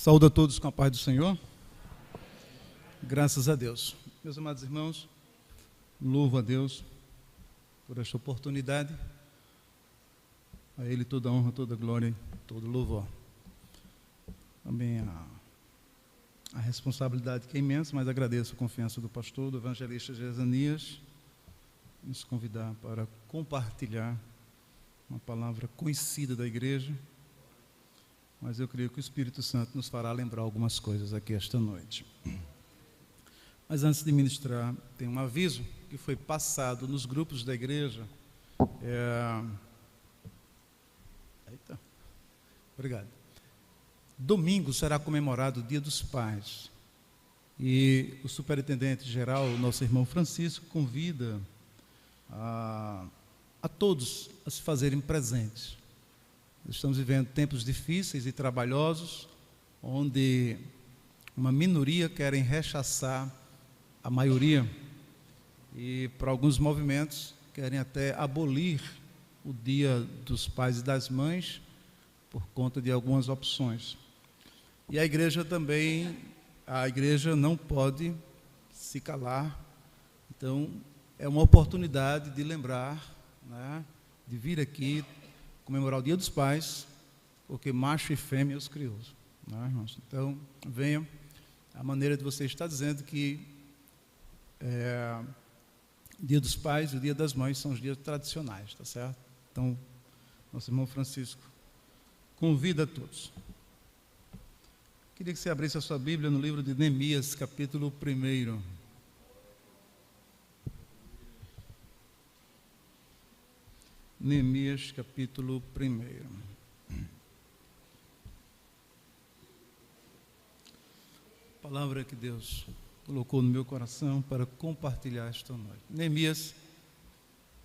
Saúdo a todos com a paz do Senhor. Graças a Deus. Meus amados irmãos, louvo a Deus por esta oportunidade. A Ele toda a honra, toda a glória e todo o louvor. Também a responsabilidade que é imensa, mas agradeço a confiança do pastor, do evangelista Jezanias, nos convidar para compartilhar uma palavra conhecida da igreja, mas eu creio que o Espírito Santo nos fará lembrar algumas coisas aqui esta noite. Mas antes de ministrar, tem um aviso que foi passado nos grupos da igreja. Eita. Obrigado. Domingo será comemorado o Dia dos Pais. E o superintendente-geral, o nosso irmão Francisco, convida a todos a se fazerem presentes. Estamos vivendo tempos difíceis e trabalhosos, onde uma minoria querem rechaçar a maioria e, para alguns movimentos, querem até abolir o Dia dos Pais e das Mães por conta de algumas opções. E a igreja também, não pode se calar. Então, é uma oportunidade de lembrar, né, de vir aqui comemorar o Dia dos Pais, porque macho e fêmea os criou, né, irmãos? Então, venham. A maneira de você estar dizendo que o Dia dos Pais e o Dia das Mães são os dias tradicionais, tá certo? Então, nosso irmão Francisco convida a todos. Queria que você abrisse a sua Bíblia no livro de Neemias, capítulo 1. Neemias, capítulo 1. Palavra que Deus colocou no meu coração para compartilhar esta noite. Neemias,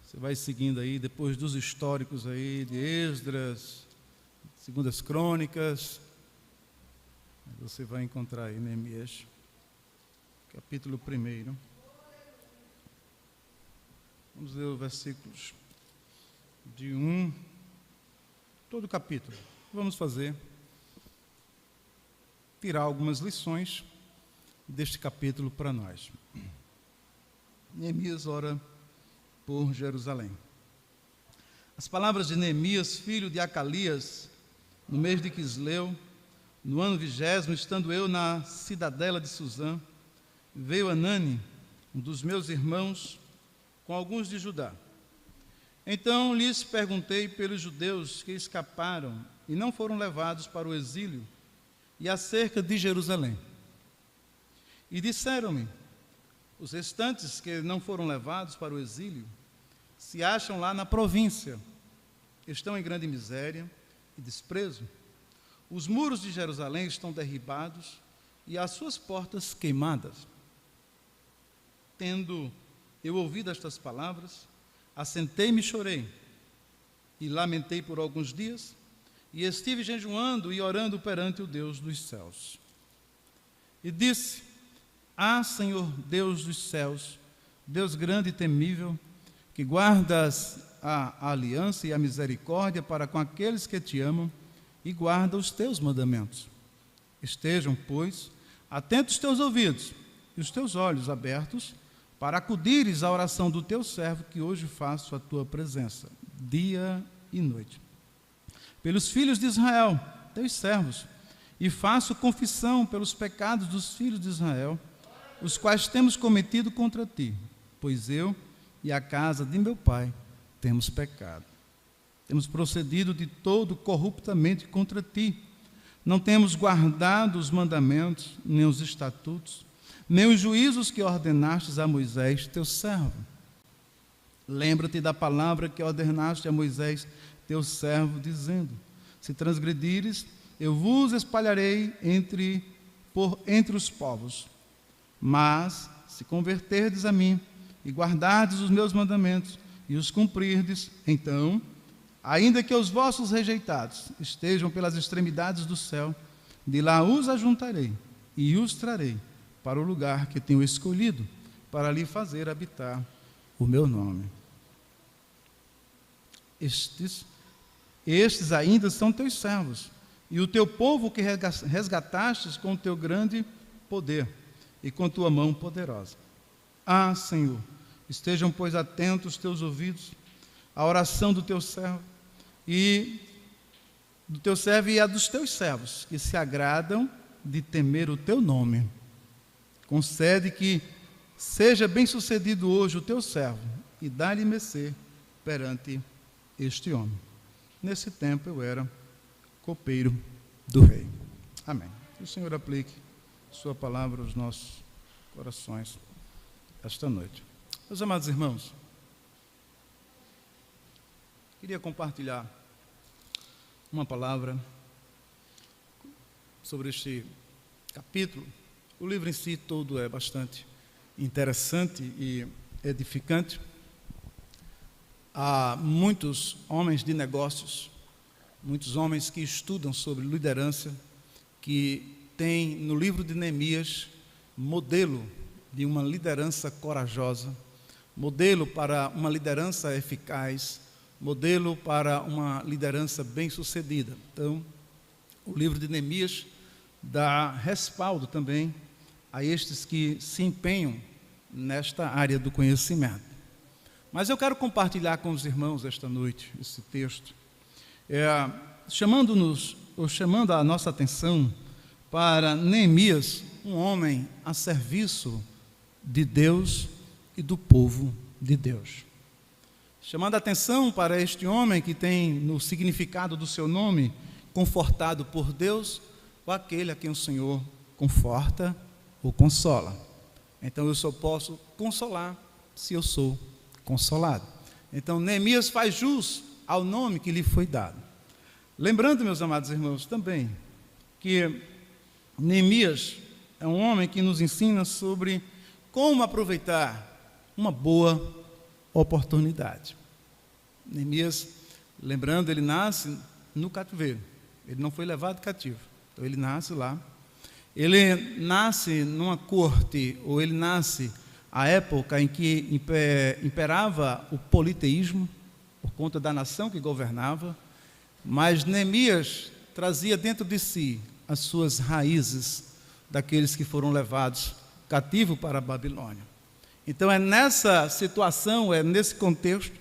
você vai seguindo aí, depois dos históricos aí, de Esdras, Segundas Crônicas, você vai encontrar aí Neemias, capítulo 1. Vamos ler os versículos de 1, todo o capítulo. Vamos tirar algumas lições deste capítulo para nós. Neemias ora por Jerusalém. As palavras de Neemias, filho de Acalias, no mês de Quisleu, no ano 20º, estando eu na cidadela de Suzã, veio Anani, um dos meus irmãos, com alguns de Judá. Então lhes perguntei pelos judeus que escaparam e não foram levados para o exílio, e acerca de Jerusalém. E disseram-me: os restantes que não foram levados para o exílio se acham lá na província, estão em grande miséria e desprezo. Os muros de Jerusalém estão derribados e as suas portas queimadas. Tendo eu ouvido estas palavras, assentei-me e chorei, e lamentei por alguns dias, e estive jejuando e orando perante o Deus dos céus. E disse: Senhor Deus dos céus, Deus grande e temível, que guardas a aliança e a misericórdia para com aqueles que te amam, e guarda os teus mandamentos. Estejam, pois, atentos os teus ouvidos e os teus olhos abertos, para acudires à oração do teu servo, que hoje faço a tua presença, dia e noite. Pelos filhos de Israel, teus servos, e faço confissão pelos pecados dos filhos de Israel, os quais temos cometido contra ti, pois eu e a casa de meu pai temos pecado. Temos procedido de todo corruptamente contra ti. Não temos guardado os mandamentos, nem os estatutos, nem os juízos que ordenastes a Moisés, teu servo. Lembra-te da palavra que ordenaste a Moisés, teu servo, dizendo: se transgredires, eu vos espalharei entre os povos. Mas, se converterdes a mim, e guardardes os meus mandamentos, e os cumprirdes, então, ainda que os vossos rejeitados estejam pelas extremidades do céu, de lá os ajuntarei, e os trarei para o lugar que tenho escolhido, para ali fazer habitar o meu nome. Estes ainda são teus servos, e o teu povo que resgatastes com o teu grande poder e com tua mão poderosa. Ah, Senhor, estejam, pois, atentos os teus ouvidos à oração do teu servo e a dos teus servos, que se agradam de temer o teu nome. Concede que seja bem-sucedido hoje o teu servo e dá-lhe mercê perante este homem. Nesse tempo eu era copeiro do rei. Amém. Que o Senhor aplique sua palavra aos nossos corações esta noite. Meus amados irmãos, queria compartilhar uma palavra sobre este capítulo. O livro em si todo é bastante interessante e edificante. Há muitos homens de negócios, muitos homens que estudam sobre liderança, que têm no livro de Neemias modelo de uma liderança corajosa, modelo para uma liderança eficaz, modelo para uma liderança bem-sucedida. Então, o livro de Neemias dá respaldo também a estes que se empenham nesta área do conhecimento. Mas eu quero compartilhar com os irmãos esta noite esse texto, chamando a nossa atenção para Neemias, um homem a serviço de Deus e do povo de Deus. Chamando a atenção para este homem que tem no significado do seu nome, confortado por Deus, ou aquele a quem o Senhor conforta ou consola. Então eu só posso consolar se eu sou consolado. Então Neemias faz jus ao nome que lhe foi dado. Lembrando, meus amados irmãos, também que Neemias é um homem que nos ensina sobre como aproveitar uma boa oportunidade. Neemias, lembrando, ele nasce no cativeiro, ele não foi levado cativo, então ele nasce lá. Ele nasce numa corte, ou ele nasce à época em que imperava o politeísmo, por conta da nação que governava, mas Neemias trazia dentro de si as suas raízes daqueles que foram levados cativo para a Babilônia. Então é nessa situação, é nesse contexto,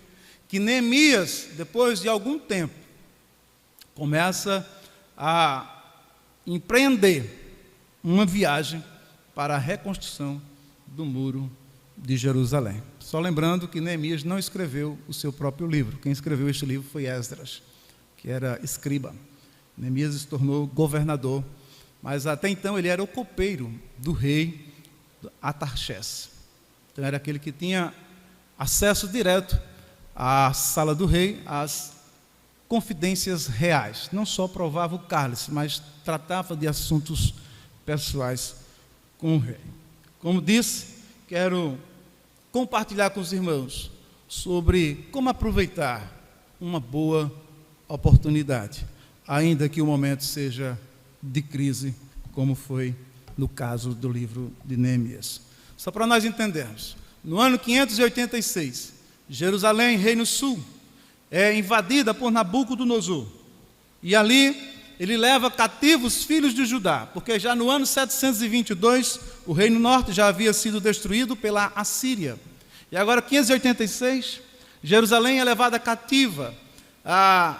que Neemias, depois de algum tempo, começa a empreender uma viagem para a reconstrução do muro de Jerusalém. Só lembrando que Neemias não escreveu o seu próprio livro. Quem escreveu este livro foi Esdras, que era escriba. Neemias se tornou governador, mas até então ele era o copeiro do rei Atarxés. Então era aquele que tinha acesso direto à sala do rei, às confidências reais. Não só provava o cálice, mas tratava de assuntos pessoais com o rei. Como disse, quero compartilhar com os irmãos sobre como aproveitar uma boa oportunidade, ainda que o momento seja de crise, como foi no caso do livro de Neemias. Só para nós entendermos, no ano 586, Jerusalém, Reino Sul, é invadida por Nabucodonosor, e ali ele leva cativos filhos de Judá, porque já no ano 722, o Reino Norte já havia sido destruído pela Assíria. E agora, 586, Jerusalém é levada cativa à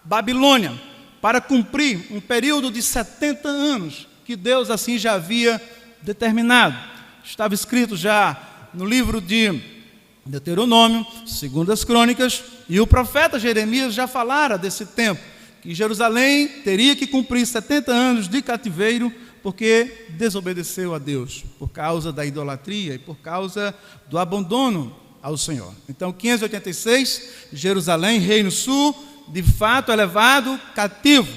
Babilônia, para cumprir um período de 70 anos, que Deus assim já havia determinado. Estava escrito já no livro de Deuteronômio, segundo as Crônicas, e o profeta Jeremias já falara desse tempo, que Jerusalém teria que cumprir 70 anos de cativeiro, porque desobedeceu a Deus, por causa da idolatria e por causa do abandono ao Senhor. Então, 586, Jerusalém, Reino Sul, de fato é levado cativo.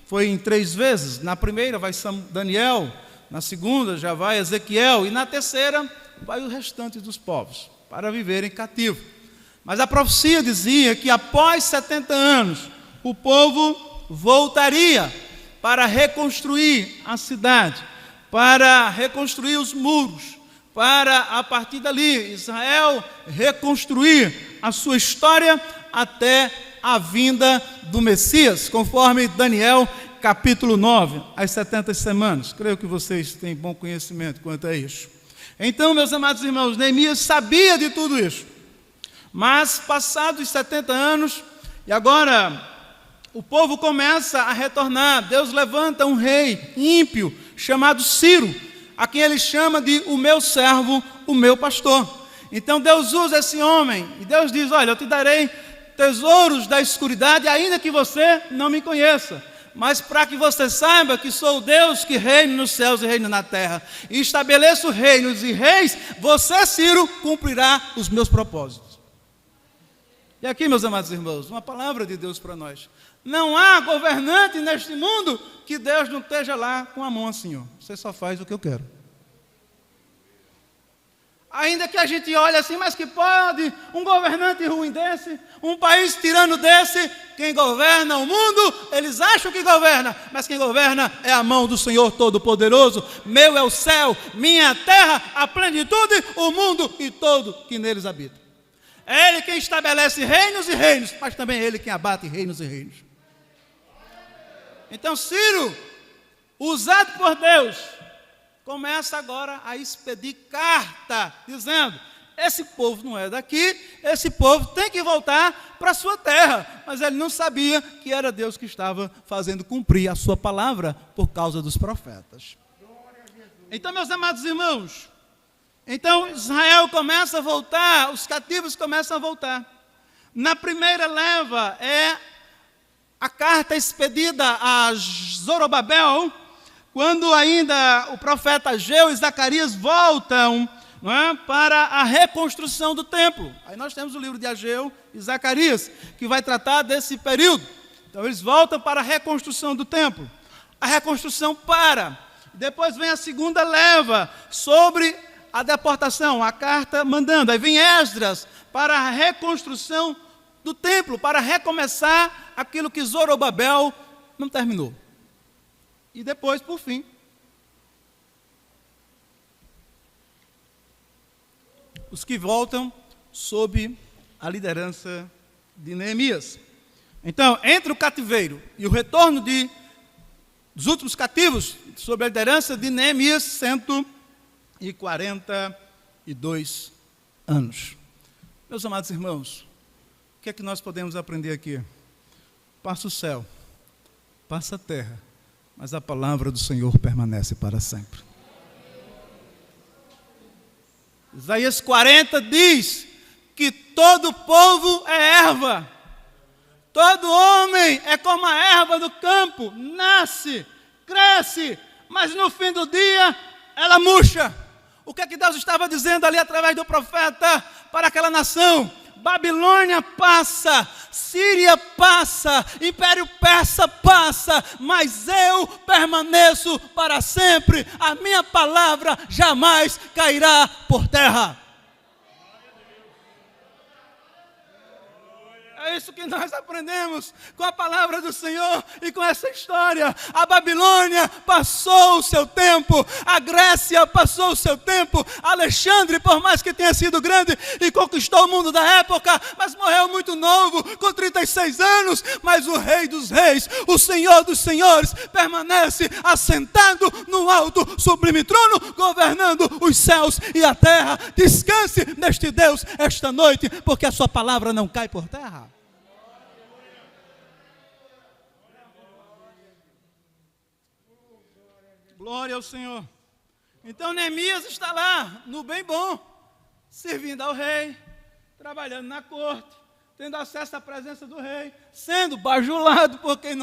Foi em 3 vezes. Na primeira vai Daniel, na segunda já vai Ezequiel, e na terceira vai o restante dos povos, para viverem cativo. Mas a profecia dizia que após 70 anos, o povo voltaria para reconstruir a cidade, para reconstruir os muros, para, a partir dali, Israel reconstruir a sua história até a vinda do Messias, conforme Daniel capítulo 9, as 70 semanas. Creio que vocês têm bom conhecimento quanto a isso. Então, meus amados irmãos, Neemias sabia de tudo isso. Mas, passados 70 anos, e agora o povo começa a retornar. Deus levanta um rei ímpio, chamado Ciro, a quem ele chama de o meu servo, o meu pastor. Então Deus usa esse homem, e Deus diz, olha, eu te darei tesouros da escuridade, ainda que você não me conheça. Mas para que você saiba que sou o Deus que reina nos céus e reina na terra, e estabeleço reinos e reis, você, Ciro, cumprirá os meus propósitos. E aqui, meus amados irmãos, uma palavra de Deus para nós. Não há governante neste mundo que Deus não esteja lá com a mão assim, ó. Você só faz o que eu quero. Ainda que a gente olhe assim, mas que pode um governante ruim desse, um país tirano desse, quem governa o mundo, eles acham que governa, mas quem governa é a mão do Senhor Todo-Poderoso. Meu é o céu, minha terra, a plenitude, o mundo e todo que neles habita. É Ele quem estabelece reinos e reinos, mas também é Ele quem abate reinos e reinos. Então Ciro, usado por Deus, começa agora a expedir carta, dizendo, esse povo não é daqui, esse povo tem que voltar para a sua terra. Mas ele não sabia que era Deus que estava fazendo cumprir a sua palavra por causa dos profetas. Então, meus amados irmãos, então Israel começa a voltar, os cativos começam a voltar. Na primeira leva é a carta expedida a Zorobabel, quando ainda o profeta Ageu e Zacarias voltam, não é, para a reconstrução do templo. Aí nós temos o livro de Ageu e Zacarias, que vai tratar desse período. Então eles voltam para a reconstrução do templo. A reconstrução para. Depois vem a segunda leva sobre a deportação, a carta mandando. Aí vem Esdras para a reconstrução do templo, para recomeçar aquilo que Zorobabel não terminou. E depois, por fim, os que voltam sob a liderança de Neemias. Então, entre o cativeiro e o retorno dos últimos cativos, sob a liderança de Neemias, 142 anos. Meus amados irmãos, o que é que nós podemos aprender aqui? Passa o céu, passa a terra, mas a palavra do Senhor permanece para sempre. Isaías 40 diz que todo povo é erva, todo homem é como a erva do campo, nasce, cresce, mas no fim do dia ela murcha. O que é que Deus estava dizendo ali através do profeta para aquela nação? Babilônia passa, Síria passa, Império Persa passa, mas eu permaneço para sempre. A minha palavra jamais cairá por terra. É isso que nós aprendemos com a palavra do Senhor e com essa história. A Babilônia passou o seu tempo, a Grécia passou o seu tempo, Alexandre, por mais que tenha sido grande e conquistou o mundo da época, mas morreu muito novo, com 36 anos, mas o Rei dos Reis, o Senhor dos Senhores, permanece assentado no alto sublime trono, governando os céus e a terra. Descanse neste Deus esta noite, porque a sua palavra não cai por terra. Glória ao Senhor. Então Neemias está lá, no bem bom, servindo ao rei, trabalhando na corte, tendo acesso à presença do rei, sendo bajulado por quem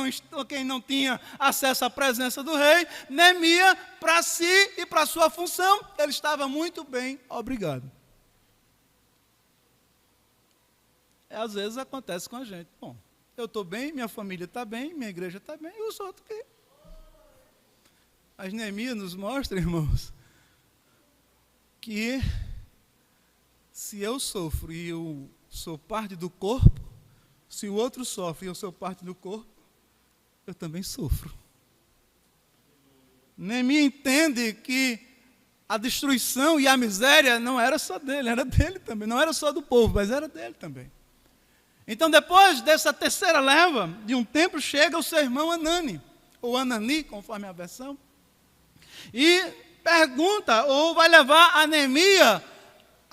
não tinha acesso à presença do rei. Neemias, para si e para sua função, ele estava muito bem, obrigado. Às vezes acontece com a gente. Bom, eu estou bem, minha família está bem, minha igreja está bem, e os outros que... Mas Neemias nos mostra, irmãos, que se eu sofro e eu sou parte do corpo, se o outro sofre e eu sou parte do corpo, eu também sofro. Neemias entende que a destruição e a miséria não era só dele, era dele também. Não era só do povo, mas era dele também. Então, depois dessa terceira leva, de um tempo, chega o seu irmão Anani, ou Anani, conforme a versão, e pergunta, ou vai levar a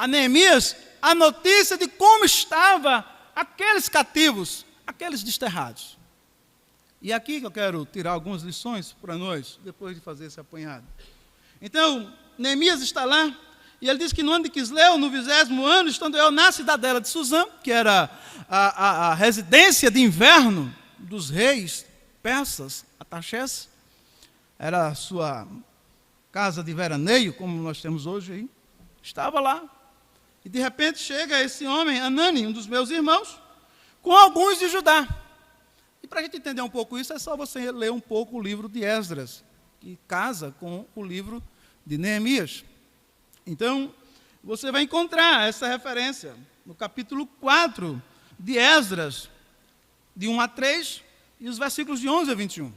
Neemias a notícia de como estavam aqueles cativos, aqueles desterrados. E aqui que eu quero tirar algumas lições para nós, depois de fazer esse apanhado. Então, Neemias está lá, e ele diz que no ano de Quisleu, no 20º ano, estando eu na cidadela de Suzã, que era a residência de inverno dos reis persas, Artaxerxes, era a sua casa de veraneio, como nós temos hoje aí, estava lá. E de repente chega esse homem, Anani, um dos meus irmãos, com alguns de Judá. E para a gente entender um pouco isso, é só você ler um pouco o livro de Esdras, que casa com o livro de Neemias. Então, você vai encontrar essa referência no capítulo 4 de Esdras, de 1 a 3, e os versículos de 11 a 21,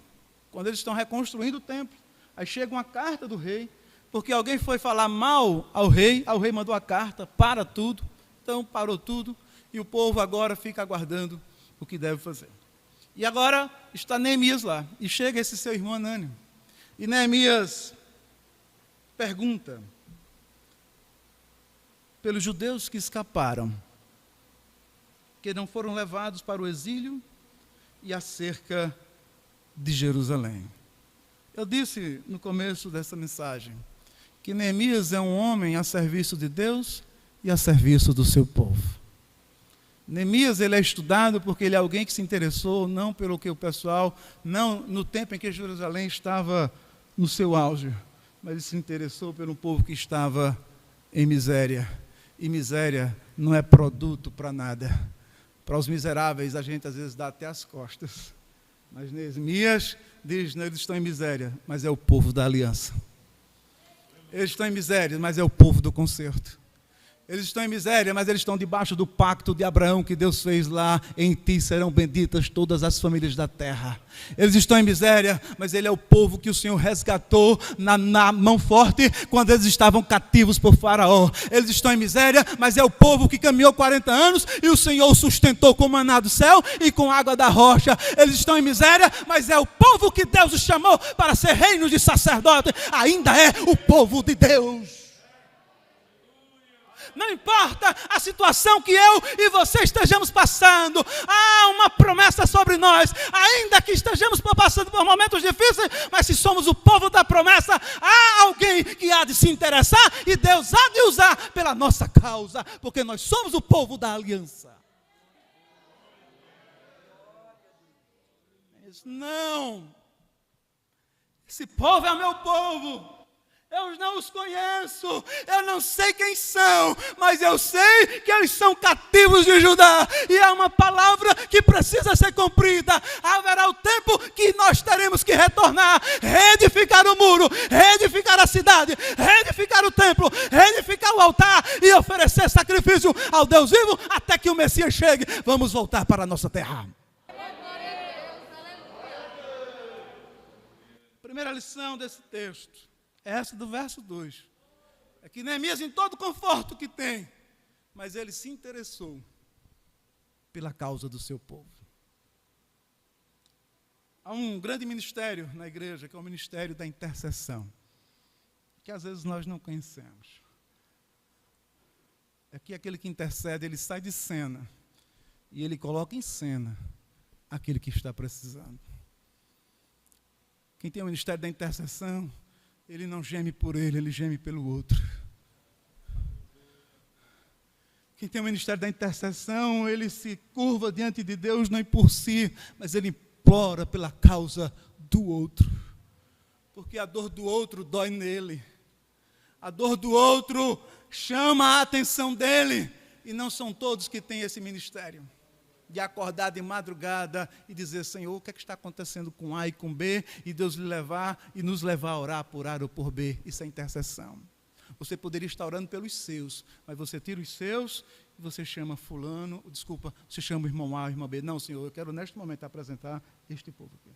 quando eles estão reconstruindo o templo. Aí chega uma carta do rei, porque alguém foi falar mal ao rei mandou a carta, para tudo, então parou tudo, e o povo agora fica aguardando o que deve fazer. E agora está Neemias lá, e chega esse seu irmão Anani, e Neemias pergunta pelos judeus que escaparam, que não foram levados para o exílio, e acerca de Jerusalém. Eu disse no começo dessa mensagem que Neemias é um homem a serviço de Deus e a serviço do seu povo. Neemias, ele é estudado porque ele é alguém que se interessou, não pelo que o pessoal, não no tempo em que Jerusalém estava no seu auge, mas ele se interessou pelo povo que estava em miséria. E miséria não é produto para nada. Para os miseráveis, a gente às vezes dá até as costas. Mas Neemias diz, não, eles estão em miséria, mas é o povo da aliança. Eles estão em miséria, mas é o povo do concerto. Eles estão em miséria, mas eles estão debaixo do pacto de Abraão que Deus fez lá. Em ti serão benditas todas as famílias da terra. Eles estão em miséria, mas ele é o povo que o Senhor resgatou na mão forte quando eles estavam cativos por Faraó. Eles estão em miséria, mas é o povo que caminhou 40 anos e o Senhor o sustentou com maná do céu e com água da rocha. Eles estão em miséria, mas é o povo que Deus os chamou para ser reino de sacerdote. Ainda é o povo de Deus. Não importa a situação que eu e você estejamos passando, há uma promessa sobre nós, ainda que estejamos passando por momentos difíceis, mas se somos o povo da promessa, há alguém que há de se interessar e Deus há de usar pela nossa causa, porque nós somos o povo da aliança. Não, esse povo é o meu povo. Eu não os conheço, eu não sei quem são, mas eu sei que eles são cativos de Judá, e é uma palavra que precisa ser cumprida. Haverá o tempo que nós teremos que retornar, reedificar o muro, reedificar a cidade, reedificar o templo, reedificar o altar e oferecer sacrifício ao Deus vivo até que o Messias chegue. Vamos voltar para a nossa terra. Primeira lição desse texto, essa do verso 2, é que Neemias, em todo o conforto que tem, mas ele se interessou pela causa do seu povo. Há um grande ministério na igreja, que é o ministério da intercessão, que às vezes nós não conhecemos. É que aquele que intercede, ele sai de cena, e ele coloca em cena aquele que está precisando. Quem tem o ministério da intercessão, ele não geme por ele geme pelo outro. Quem tem o ministério da intercessão, ele se curva diante de Deus, não por si, mas ele implora pela causa do outro. Porque a dor do outro dói nele. A dor do outro chama a atenção dele. E não são todos que têm esse ministério de acordar de madrugada e dizer, Senhor, o que é que está acontecendo com A e com B, e Deus lhe levar e nos levar a orar por A ou por B. Isso é intercessão. Você poderia estar orando pelos seus, mas você tira os seus e você chama fulano, você chama o irmão A, o irmão B. Não, Senhor, eu quero neste momento apresentar este povo aqui.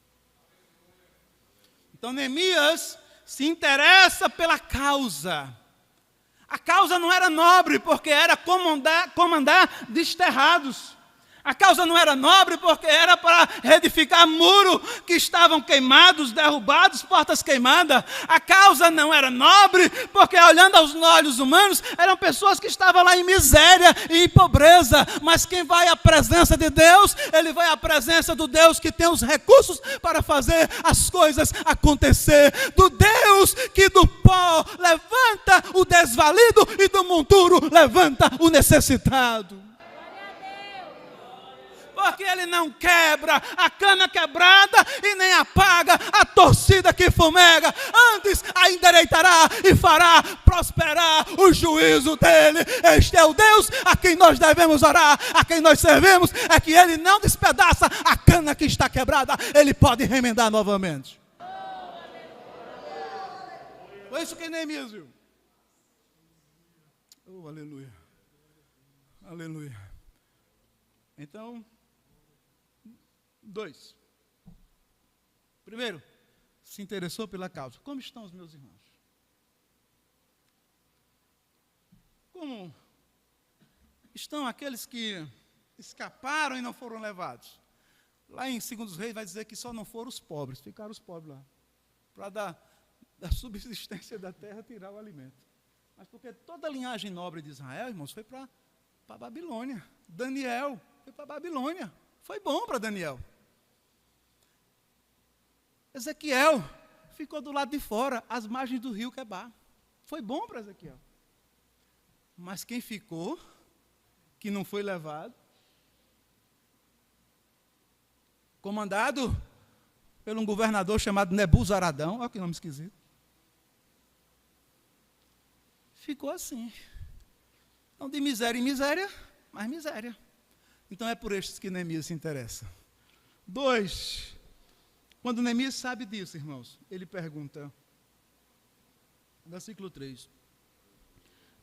Então Neemias se interessa pela causa. A causa não era nobre, porque era comandar desterrados. A causa não era nobre porque era para reedificar muro que estavam queimados, derrubados, portas queimadas. A causa não era nobre porque, olhando aos olhos humanos, eram pessoas que estavam lá em miséria e em pobreza. Mas quem vai à presença de Deus, ele vai à presença do Deus que tem os recursos para fazer as coisas acontecer. Do Deus que do pó levanta o desvalido e do monturo levanta o necessitado. Porque ele não quebra a cana quebrada e nem apaga a torcida que fumega. Antes a endireitará e fará prosperar o juízo dele. Este é o Deus a quem nós devemos orar, a quem nós servimos. É que ele não despedaça a cana que está quebrada, ele pode remendar novamente. Foi isso que Neemias viu. Oh, aleluia. Aleluia. Então, 2. Primeiro, se interessou pela causa. Como estão os meus irmãos? Como estão aqueles que escaparam e não foram levados? Lá em 2 Reis vai dizer que só não foram os pobres, ficaram os pobres lá. Para da subsistência da terra tirar o alimento. Mas porque toda a linhagem nobre de Israel, irmãos, foi para a Babilônia. Daniel foi para a Babilônia. Foi bom para Daniel. Ezequiel ficou do lado de fora, às margens do rio Quebar. Foi bom para Ezequiel. Mas quem ficou, que não foi levado, comandado por um governador chamado Nebuzaradão, olha que nome esquisito, ficou assim. Então, de miséria em miséria, mais miséria. Então, é por estes que Neemias se interessa. 2. Quando Neemias sabe disso, irmãos, ele pergunta, versículo 3.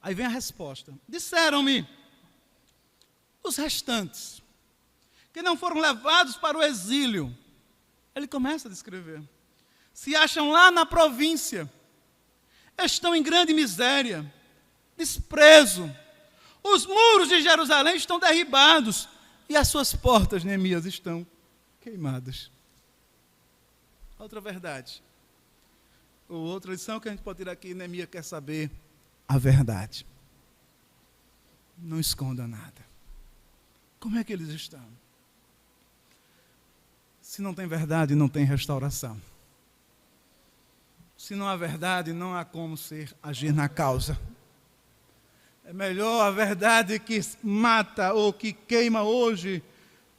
Aí vem a resposta. Disseram-me os restantes, que não foram levados para o exílio. Ele começa a descrever. Se acham lá na província, estão em grande miséria, desprezo. Os muros de Jerusalém estão derribados e as suas portas, Neemias, estão queimadas. Outra verdade, ou outra lição que a gente pode tirar aqui, Neemias quer saber a verdade. Não esconda nada. Como é que eles estão? Se não tem verdade, não tem restauração. Se não há verdade, não há como agir na causa. É melhor a verdade que mata ou que queima hoje,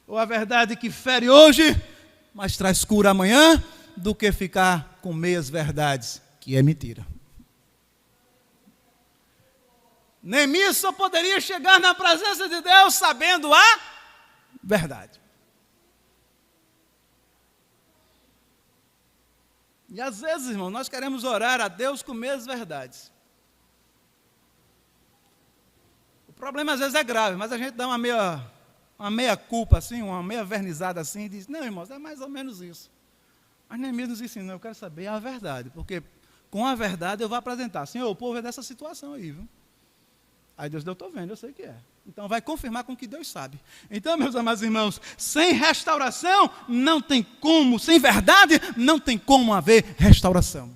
ou a verdade que fere hoje, mas traz cura amanhã, do que ficar com meias verdades, que é mentira. Neemias só poderia chegar na presença de Deus sabendo a verdade. E às vezes, irmão, nós queremos orar a Deus com meias verdades. O problema às vezes é grave, mas a gente dá uma meia culpa assim, uma meia vernizada assim, e diz, não, irmãos, é mais ou menos isso. Mas Neemias nos ensinou, eu quero saber a verdade, porque com a verdade eu vou apresentar, Senhor, o povo é dessa situação aí, viu? Aí Deus, eu estou vendo, eu sei que é. Então vai confirmar com o que Deus sabe. Então, meus amados irmãos, sem restauração não tem como, sem verdade não tem como haver restauração.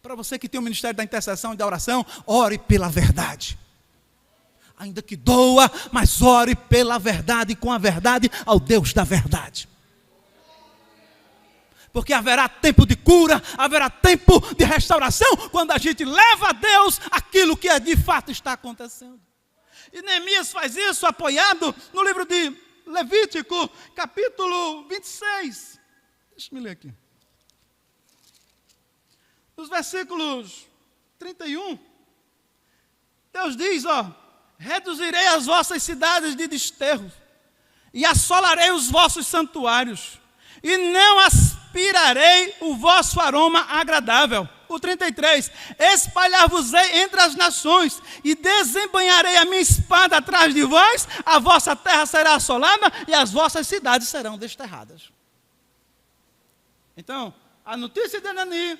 Para você que tem o ministério da intercessão e da oração, ore pela verdade. Ainda que doa, mas ore pela verdade, com a verdade ao Deus da verdade. Porque haverá tempo de cura, haverá tempo de restauração, quando a gente leva a Deus aquilo que de fato está acontecendo. E Neemias faz isso apoiado no livro de Levítico, capítulo 26. Deixa eu ler aqui. Nos versículos 31, Deus diz, reduzirei as vossas cidades de desterro, e assolarei os vossos santuários, e não aspirarei o vosso aroma agradável. O 33, espalhar-vos-ei entre as nações, e desembanharei a minha espada atrás de vós, a vossa terra será assolada, e as vossas cidades serão desterradas. Então, a notícia de Anani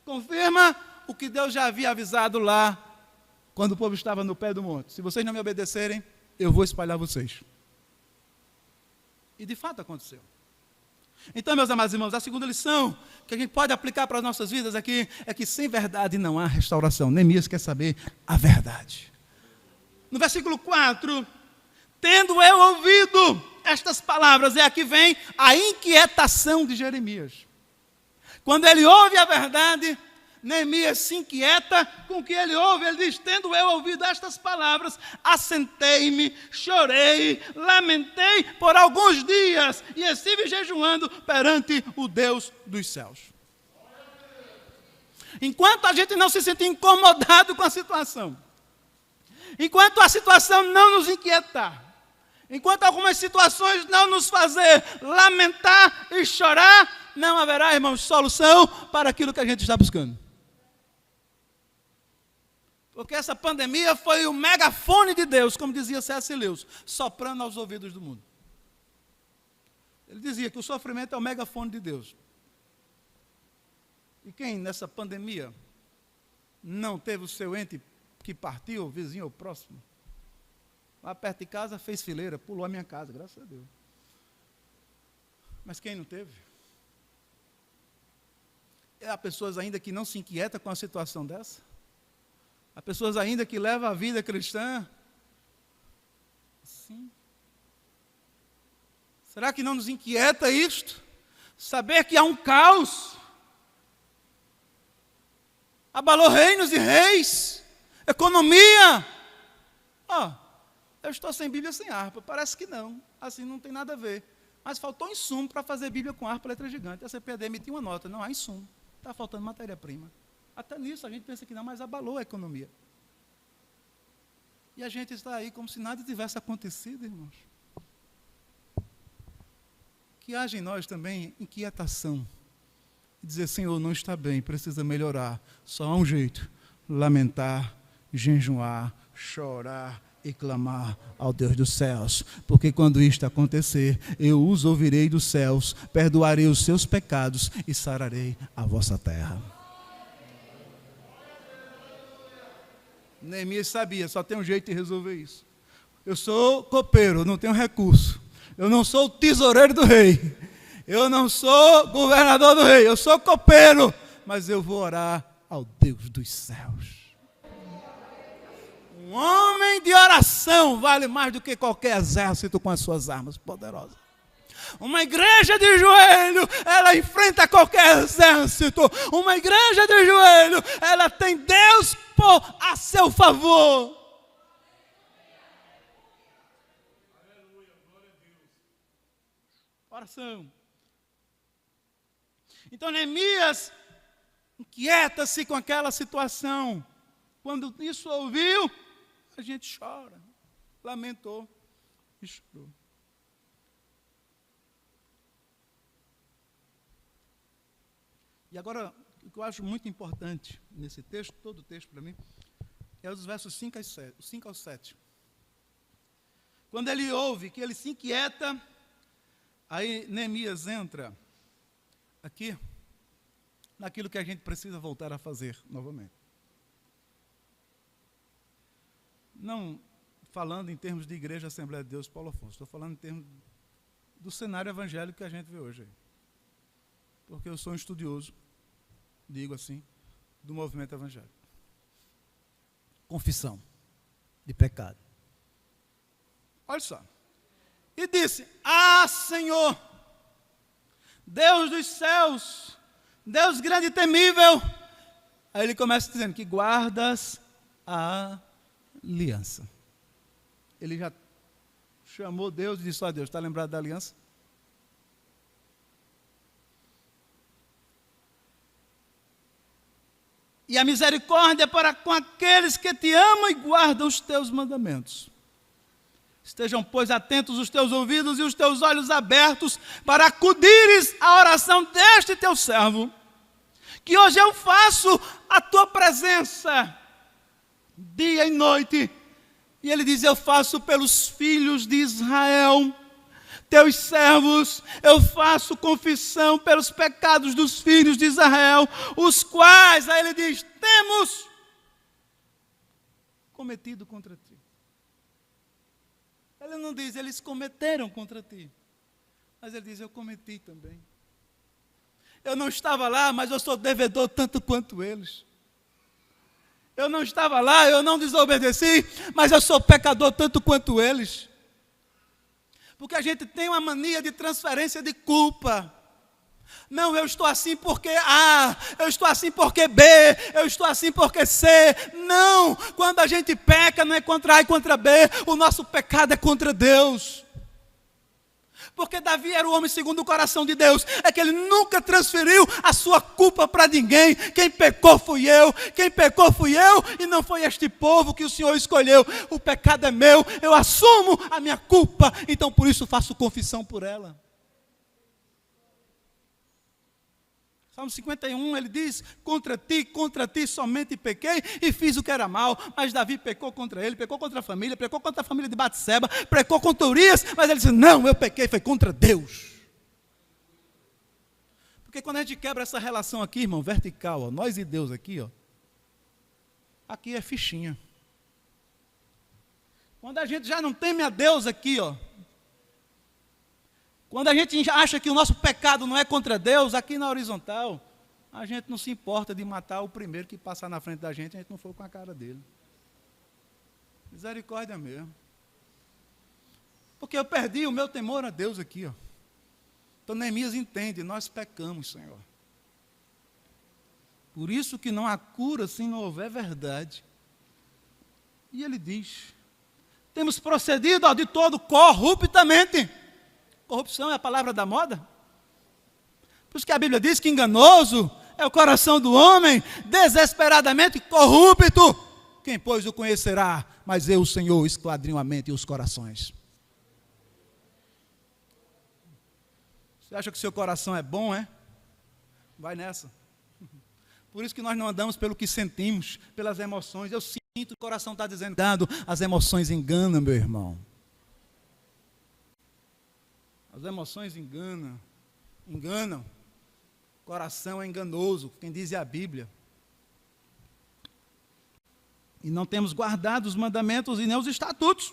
confirma o que Deus já havia avisado lá, quando o povo estava no pé do monte. Se vocês não me obedecerem, eu vou espalhar vocês. E de fato aconteceu. Então, meus amados irmãos, a segunda lição que a gente pode aplicar para as nossas vidas aqui é que sem verdade não há restauração. Neemias quer saber a verdade. No versículo 4, tendo eu ouvido estas palavras, é aqui vem a inquietação de Jeremias. Quando ele ouve a verdade, Neemias se inquieta com o que ele ouve. Ele diz, tendo eu ouvido estas palavras, assentei-me, chorei, lamentei por alguns dias e estive jejuando perante o Deus dos céus. Enquanto a gente não se sentir incomodado com a situação, enquanto a situação não nos inquietar, enquanto algumas situações não nos fazer lamentar e chorar, não haverá, irmãos, solução para aquilo que a gente está buscando. Porque essa pandemia foi o megafone de Deus, como dizia C.S. Lewis, soprando aos ouvidos do mundo. Ele dizia que o sofrimento é o megafone de Deus. E quem nessa pandemia não teve o seu ente que partiu, o vizinho ou próximo, lá perto de casa fez fileira, pulou a minha casa, graças a Deus. Mas quem não teve? Há pessoas ainda que não se inquietam com a situação dessa? Há pessoas ainda que levam a vida cristã assim? Será que não nos inquieta isto? Saber que há um caos abalou reinos e reis, economia. Eu estou sem Bíblia, sem harpa. Parece que não, assim não tem nada a ver. Mas faltou insumo para fazer Bíblia com harpa, letra gigante. A CPD emitiu uma nota, não há insumo. Está faltando matéria-prima. Até nisso a gente pensa que não, mas abalou a economia. E a gente está aí como se nada tivesse acontecido, irmãos. Que haja em nós também inquietação. E dizer, Senhor, não está bem, precisa melhorar. Só há um jeito, lamentar, jejuar, chorar e clamar ao Deus dos céus. Porque quando isto acontecer, eu os ouvirei dos céus, perdoarei os seus pecados e sararei a vossa terra. Neemias sabia, só tem um jeito de resolver isso. Eu sou copeiro, não tenho recurso. Eu não sou o tesoureiro do rei. Eu não sou governador do rei. Eu sou copeiro. Mas eu vou orar ao Deus dos céus. Um homem de oração vale mais do que qualquer exército com as suas armas poderosas. Uma igreja de joelho, ela enfrenta qualquer exército. Uma igreja de joelho, ela tem Deus a seu favor. Oração. Então Neemias inquieta-se com aquela situação. Quando isso ouviu, a gente chora, lamentou e chorou. E agora, o que eu acho muito importante nesse texto, todo o texto para mim, é os versos 5 ao 7. Quando ele ouve que ele se inquieta, aí Neemias entra aqui naquilo que a gente precisa voltar a fazer novamente. Não falando em termos de Igreja Assembleia de Deus Paulo Afonso, estou falando em termos do cenário evangélico que a gente vê hoje. Porque eu sou um estudioso, digo assim, do movimento evangélico. Confissão de pecado. Olha só. E disse, Senhor, Deus dos céus, Deus grande e temível. Aí ele começa dizendo que guardas a aliança. Ele já chamou Deus e disse, Deus, está lembrado da aliança? E a misericórdia para com aqueles que te amam e guardam os teus mandamentos. Estejam, pois, atentos os teus ouvidos e os teus olhos abertos para acudires à oração deste teu servo, que hoje eu faço a tua presença, dia e noite. E ele diz, eu faço pelos filhos de Israel, teus servos, eu faço confissão pelos pecados dos filhos de Israel, os quais, aí ele diz, temos cometido contra ti. Ele não diz, eles cometeram contra ti. Mas ele diz, eu cometi também. Eu não estava lá, mas eu sou devedor tanto quanto eles. Eu não estava lá, eu não desobedeci, mas eu sou pecador tanto quanto eles. Porque a gente tem uma mania de transferência de culpa. Não, eu estou assim porque A, eu estou assim porque B, eu estou assim porque C. Não, quando a gente peca, não é contra A e contra B, o nosso pecado é contra Deus. Porque Davi era o homem segundo o coração de Deus, é que ele nunca transferiu a sua culpa para ninguém. Quem pecou fui eu, e não foi este povo que o Senhor escolheu. O pecado é meu, eu assumo a minha culpa, então por isso faço confissão por ela. Salmo 51, ele diz, contra ti somente pequei e fiz o que era mal. Mas Davi pecou contra ele, pecou contra a família, pecou contra a família de Batseba, pecou contra Urias, mas ele disse, não, eu pequei, foi contra Deus. Porque quando a gente quebra essa relação aqui, irmão, vertical, ó, nós e Deus aqui, ó, aqui é fichinha. Quando a gente já não teme a Deus aqui, ó, quando a gente acha que o nosso pecado não é contra Deus, aqui na horizontal, a gente não se importa de matar o primeiro que passar na frente da gente, a gente não for com a cara dele. Misericórdia mesmo. Porque eu perdi o meu temor a Deus aqui, ó. Então Neemias entende, nós pecamos, Senhor. Por isso que não há cura se não houver verdade. E ele diz, temos procedido de todo corruptamente. Corrupção é a palavra da moda. Por isso que a Bíblia diz que enganoso é o coração do homem, desesperadamente corrupto. Quem, pois, o conhecerá? Mas eu, o Senhor, esquadrinho a mente e os corações. Você acha que o seu coração é bom, é? Vai nessa. Por isso que nós não andamos pelo que sentimos, pelas emoções. Eu sinto, o coração está dizendo, as emoções enganam, meu irmão. As emoções enganam. O coração é enganoso, quem diz é a Bíblia. E não temos guardado os mandamentos e nem os estatutos,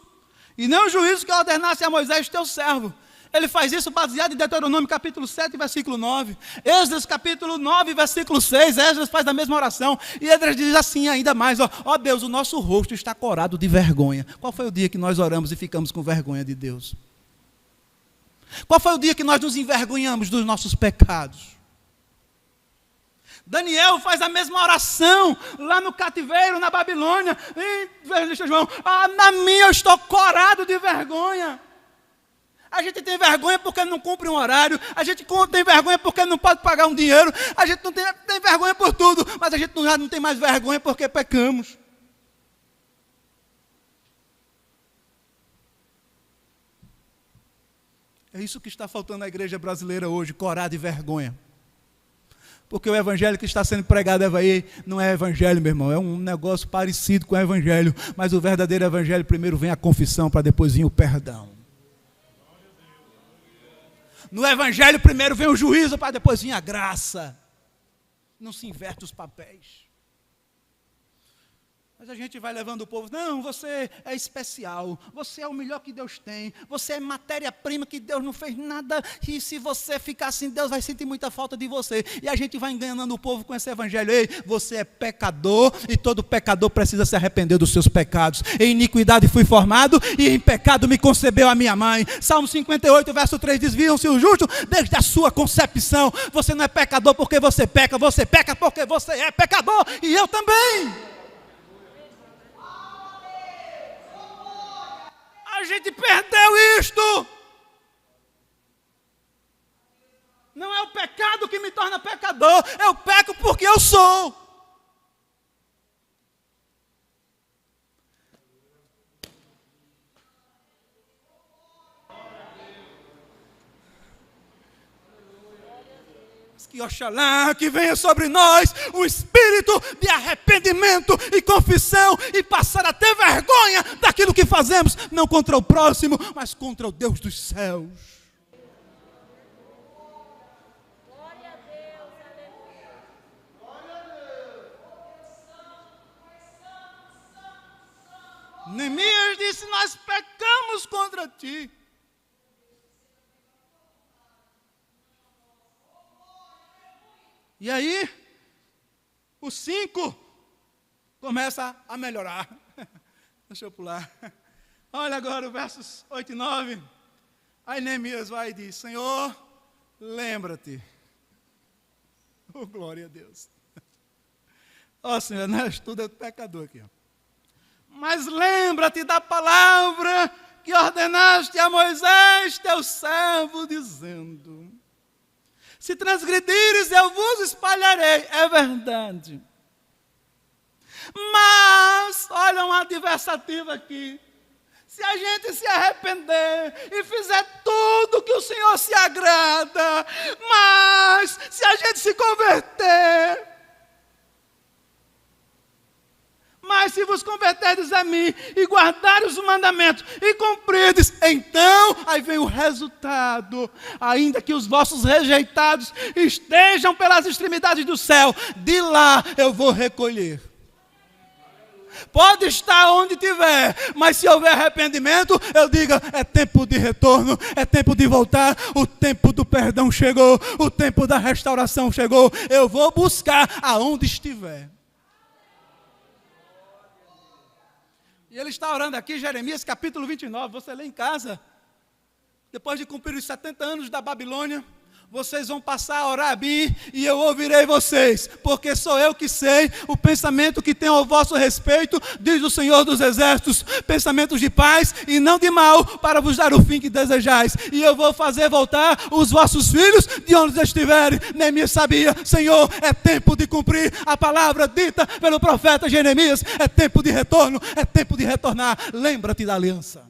e nem o juízo que ordenasse a Moisés, teu servo. Ele faz isso baseado em Deuteronômio capítulo 7, versículo 9. Esdras capítulo 9, versículo 6. Esdras faz a mesma oração. E Esdras diz assim ainda mais, ó Deus, o nosso rosto está corado de vergonha. Qual foi o dia que nós oramos e ficamos com vergonha de Deus? Qual foi o dia que nós nos envergonhamos dos nossos pecados? Daniel faz a mesma oração lá no cativeiro, na Babilônia. João, na minha eu estou corado de vergonha. A gente tem vergonha porque não cumpre um horário. A gente tem vergonha porque não pode pagar um dinheiro. A gente não tem vergonha por tudo. Mas a gente já não tem mais vergonha porque pecamos. É isso que está faltando na igreja brasileira hoje, coragem e vergonha. Porque o evangelho que está sendo pregado aí não é evangelho, meu irmão, é um negócio parecido com o evangelho, mas o verdadeiro evangelho primeiro vem a confissão, para depois vir o perdão. No evangelho primeiro vem o juízo, para depois vir a graça. Não se inverte os papéis. Mas a gente vai levando o povo, não, você é especial, você é o melhor que Deus tem, você é matéria-prima que Deus não fez nada, e se você ficar assim, Deus vai sentir muita falta de você. E a gente vai enganando o povo com esse evangelho. Ei, você é pecador, e todo pecador precisa se arrepender dos seus pecados. Em iniquidade fui formado, e em pecado me concebeu a minha mãe. Salmo 58, verso 3, desviam-se o justo desde a sua concepção. Você não é pecador porque você peca porque você é pecador, e eu também. A gente perdeu isto. Não é o pecado que me torna pecador, eu peco porque eu sou. Que oxalá que venha sobre nós o espírito de arrependimento e confissão e passar a ter vergonha daquilo que fazemos, não contra o próximo, mas contra o Deus dos céus. Glória a Deus, aleluia. Glória a Deus. Neemias disse, nós pecamos contra ti. E aí, o 5 começa a melhorar. Deixa eu pular. Olha agora o versos 8 e 9. Aí Neemias vai e diz: Senhor, lembra-te. Oh, glória a Deus. Ó Senhor, nós tudo é pecador aqui. Mas lembra-te da palavra que ordenaste a Moisés, teu servo, dizendo: se transgredires, eu vos espalharei. É verdade. Mas, olha uma adversativa aqui. Se a gente se arrepender e fizer tudo que o Senhor se agrada, mas se a gente se converter, mas se vos converterdes a mim e guardares os mandamentos e cumprirdes, então, aí vem o resultado. Ainda que os vossos rejeitados estejam pelas extremidades do céu, de lá eu vou recolher. Pode estar onde tiver, mas se houver arrependimento, eu digo: é tempo de retorno, é tempo de voltar, o tempo do perdão chegou, o tempo da restauração chegou, eu vou buscar aonde estiver. E ele está orando aqui, Jeremias capítulo 29, você lê em casa. Depois de cumprir os 70 anos da Babilônia, vocês vão passar a orar a mim e eu ouvirei vocês, porque sou eu que sei o pensamento que tenho ao vosso respeito, diz o Senhor dos Exércitos, pensamentos de paz e não de mal, para vos dar o fim que desejais. E eu vou fazer voltar os vossos filhos de onde estiverem. Neemias sabia: Senhor, é tempo de cumprir a palavra dita pelo profeta Jeremias, é tempo de retorno, é tempo de retornar. Lembra-te da aliança.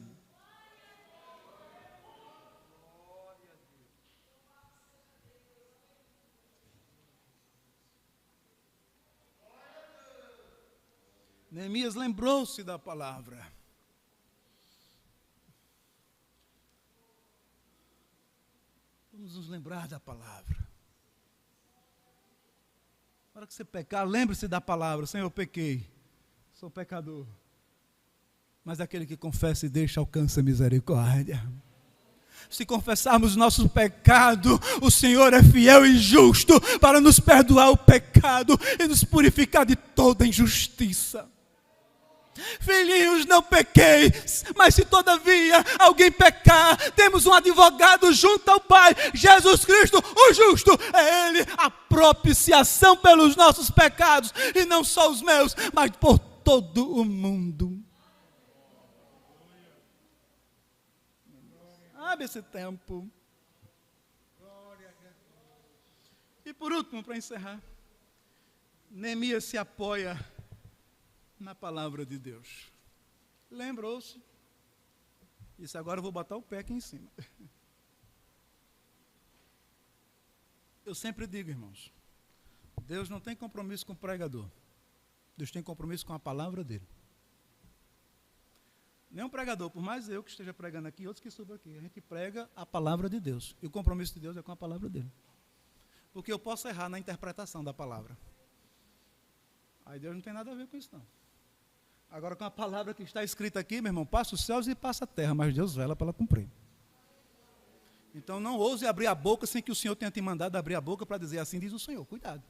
Neemias lembrou-se da palavra. Vamos nos lembrar da palavra. Na hora que você pecar, lembre-se da palavra: Senhor, eu pequei, sou pecador. Mas aquele que confessa e deixa alcança misericórdia. Se confessarmos nosso pecado, o Senhor é fiel e justo para nos perdoar o pecado e nos purificar de toda injustiça. Filhinhos, não pequeis, mas se todavia alguém pecar, temos um advogado junto ao Pai, Jesus Cristo, o justo. É Ele a propiciação pelos nossos pecados, e não só os meus, mas por todo o mundo. Sabe esse tempo. E por último, para encerrar, Neemias se apoia na palavra de Deus. Lembrou-se. Isso, agora eu vou botar o pé aqui em cima. Eu sempre digo, irmãos, Deus não tem compromisso com o pregador. Deus tem compromisso com a palavra dele. Nenhum pregador, por mais eu que esteja pregando aqui, outros que subam aqui, a gente prega a palavra de Deus. E o compromisso de Deus é com a palavra dele. Porque eu posso errar na interpretação da palavra. Aí Deus não tem nada a ver com isso, não. Agora, com a palavra que está escrita aqui, meu irmão, passa os céus e passa a terra, mas Deus vela para ela cumprir. Então, não ouse abrir a boca sem que o Senhor tenha te mandado abrir a boca para dizer: assim diz o Senhor. Cuidado.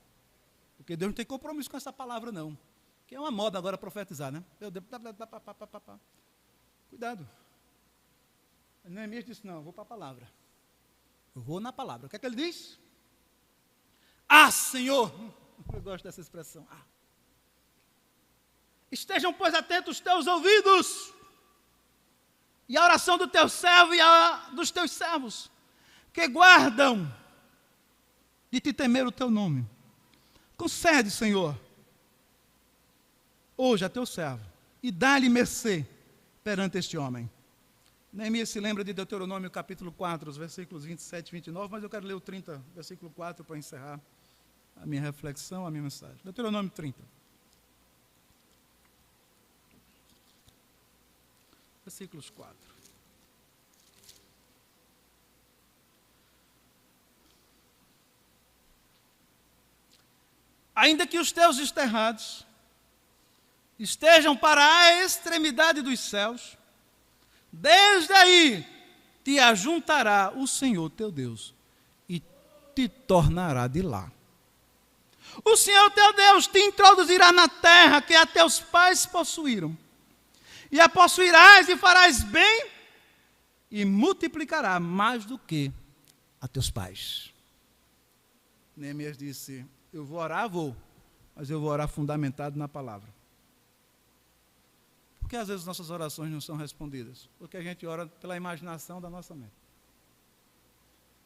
Porque Deus não tem compromisso com essa palavra, não. Que é uma moda agora profetizar, né? Cuidado. Neemias disse: não, eu vou para a palavra. Eu vou na palavra. O que é que ele diz? Ah, Senhor! Eu gosto dessa expressão. Ah. Estejam, pois, atentos os teus ouvidos, e a oração do teu servo e a dos teus servos, que guardam de te temer o teu nome. Concede, Senhor, hoje a teu servo, e dá-lhe mercê perante este homem. Neemias se lembra de Deuteronômio capítulo 4, os versículos 27 e 29, mas eu quero ler o 30, versículo 4, para encerrar a minha reflexão, a minha mensagem. Deuteronômio 30. Versículos 4. Ainda que os teus desterrados estejam para a extremidade dos céus, desde aí te ajuntará o Senhor teu Deus e te tornará de lá. O Senhor teu Deus te introduzirá na terra que a teus pais possuíram, e a possuirás e farás bem, e multiplicará mais do que a teus pais. Neemias disse: eu vou orar, mas eu vou orar fundamentado na palavra. Por que às vezes nossas orações não são respondidas? Porque a gente ora pela imaginação da nossa mente,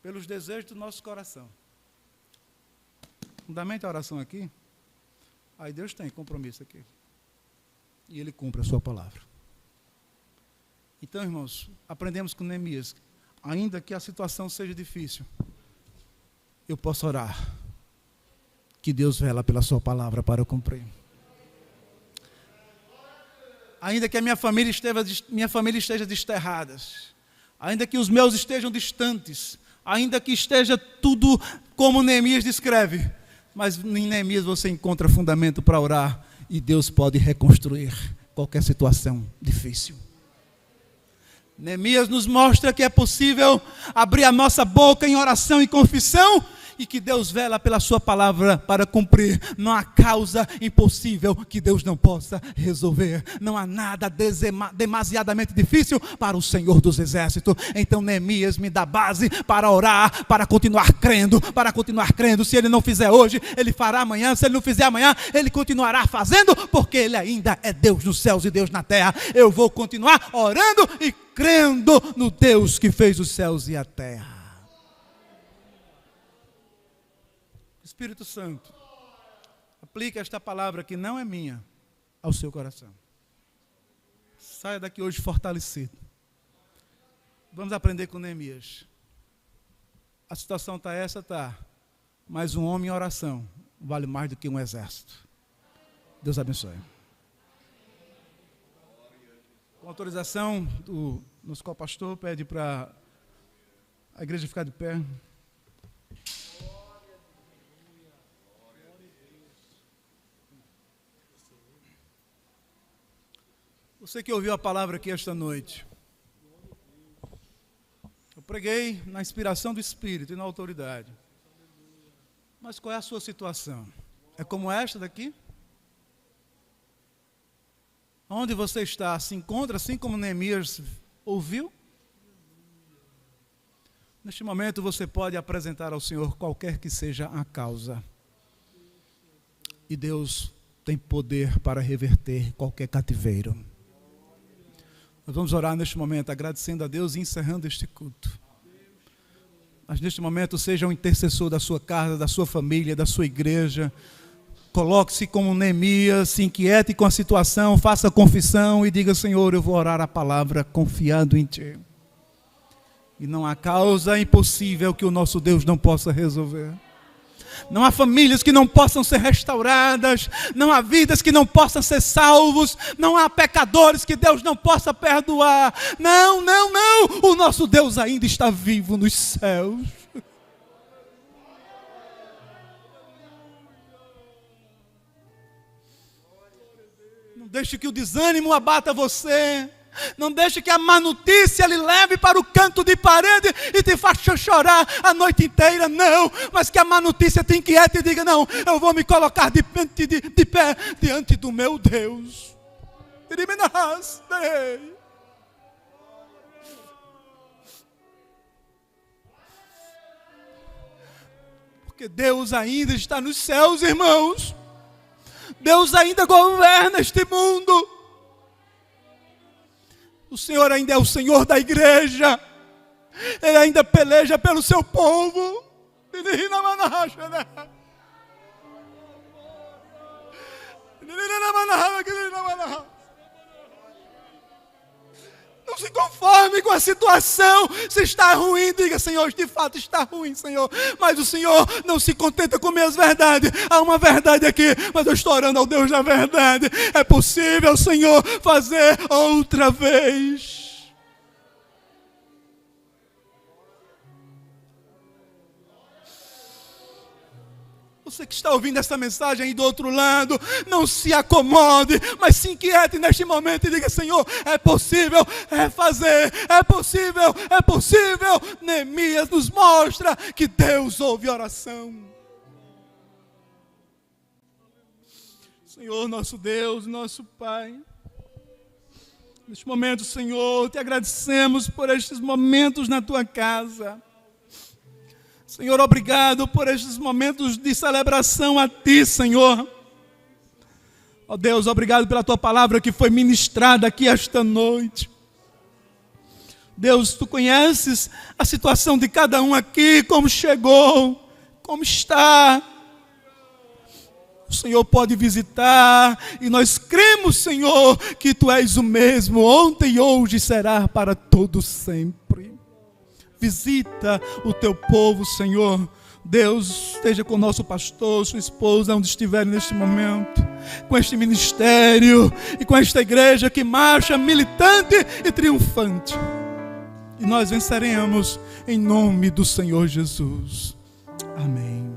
pelos desejos do nosso coração. Fundamenta a oração aqui, aí Deus tem compromisso aqui, e Ele cumpre a sua palavra. Então, irmãos, aprendemos com Neemias, ainda que a situação seja difícil, eu posso orar, que Deus vela pela sua palavra para eu cumprir. Ainda que a minha família esteja desterrada, ainda que os meus estejam distantes, ainda que esteja tudo como Neemias descreve, mas em Neemias você encontra fundamento para orar, e Deus pode reconstruir qualquer situação difícil. Neemias nos mostra que é possível abrir a nossa boca em oração e confissão, e que Deus vela pela sua palavra para cumprir. Não há causa impossível que Deus não possa resolver. Não há nada demasiadamente difícil para o Senhor dos Exércitos. Então Neemias me dá base para orar, para continuar crendo, Se Ele não fizer hoje, Ele fará amanhã. Se Ele não fizer amanhã, Ele continuará fazendo, porque Ele ainda é Deus nos céus e Deus na terra. Eu vou continuar orando e crendo no Deus que fez os céus e a terra. Espírito Santo, aplica esta palavra que não é minha ao seu coração. Saia daqui hoje fortalecido. Vamos aprender com Neemias. A situação está essa, tá. Mas um homem em oração vale mais do que um exército. Deus abençoe. Com autorização do nosso co-pastor, pede para a igreja ficar de pé. Você que ouviu a palavra aqui esta noite, eu preguei na inspiração do Espírito e na autoridade. Mas qual é a sua situação? É como esta daqui? Onde você está? Se encontra assim como Neemias ouviu? Neste momento você pode apresentar ao Senhor qualquer que seja a causa. E Deus tem poder para reverter qualquer cativeiro. Nós vamos orar neste momento, agradecendo a Deus e encerrando este culto. Mas neste momento seja um intercessor da sua casa, da sua família, da sua igreja. Coloque-se como Neemias, se inquiete com a situação, faça confissão e diga: Senhor, eu vou orar a palavra confiando em Ti. E não há causa impossível que o nosso Deus não possa resolver. Não há famílias que não possam ser restauradas, não há vidas que não possam ser salvos, não há pecadores que Deus não possa perdoar. Não, o nosso Deus ainda está vivo nos céus. Não deixe que o desânimo abata você. Não deixe que a má notícia lhe leve para o canto de parede e te faça chorar a noite inteira. Não, mas que a má notícia te inquiete e diga: não, eu vou me colocar de pé diante do meu Deus. Porque Deus ainda está nos céus, irmãos. Deus ainda governa este mundo. O Senhor ainda é o Senhor da igreja. Ele ainda peleja pelo seu povo. Não se conforme com a situação. Se está ruim, diga: Senhor, de fato está ruim, Senhor. Mas o Senhor não se contenta com minhas verdades. Há uma verdade aqui, mas eu estou orando ao Deus da verdade. É possível, Senhor, fazer outra vez. Você que está ouvindo essa mensagem aí do outro lado, não se acomode, mas se inquiete neste momento e diga: Senhor, é possível fazer, é possível. Neemias nos mostra que Deus ouve oração. Senhor, nosso Deus, nosso Pai, neste momento, Senhor, te agradecemos por estes momentos na tua casa. Senhor, obrigado por estes momentos de celebração a ti, Senhor. Ó Deus, obrigado pela tua palavra que foi ministrada aqui esta noite. Deus, tu conheces a situação de cada um aqui, como chegou, como está. O Senhor pode visitar, e nós cremos, Senhor, que tu és o mesmo, ontem e hoje será para todo sempre. Visita o teu povo, Senhor. Deus, esteja com o nosso pastor, sua esposa, onde estiverem neste momento, com este ministério e com esta igreja que marcha militante e triunfante. E nós venceremos em nome do Senhor Jesus. Amém.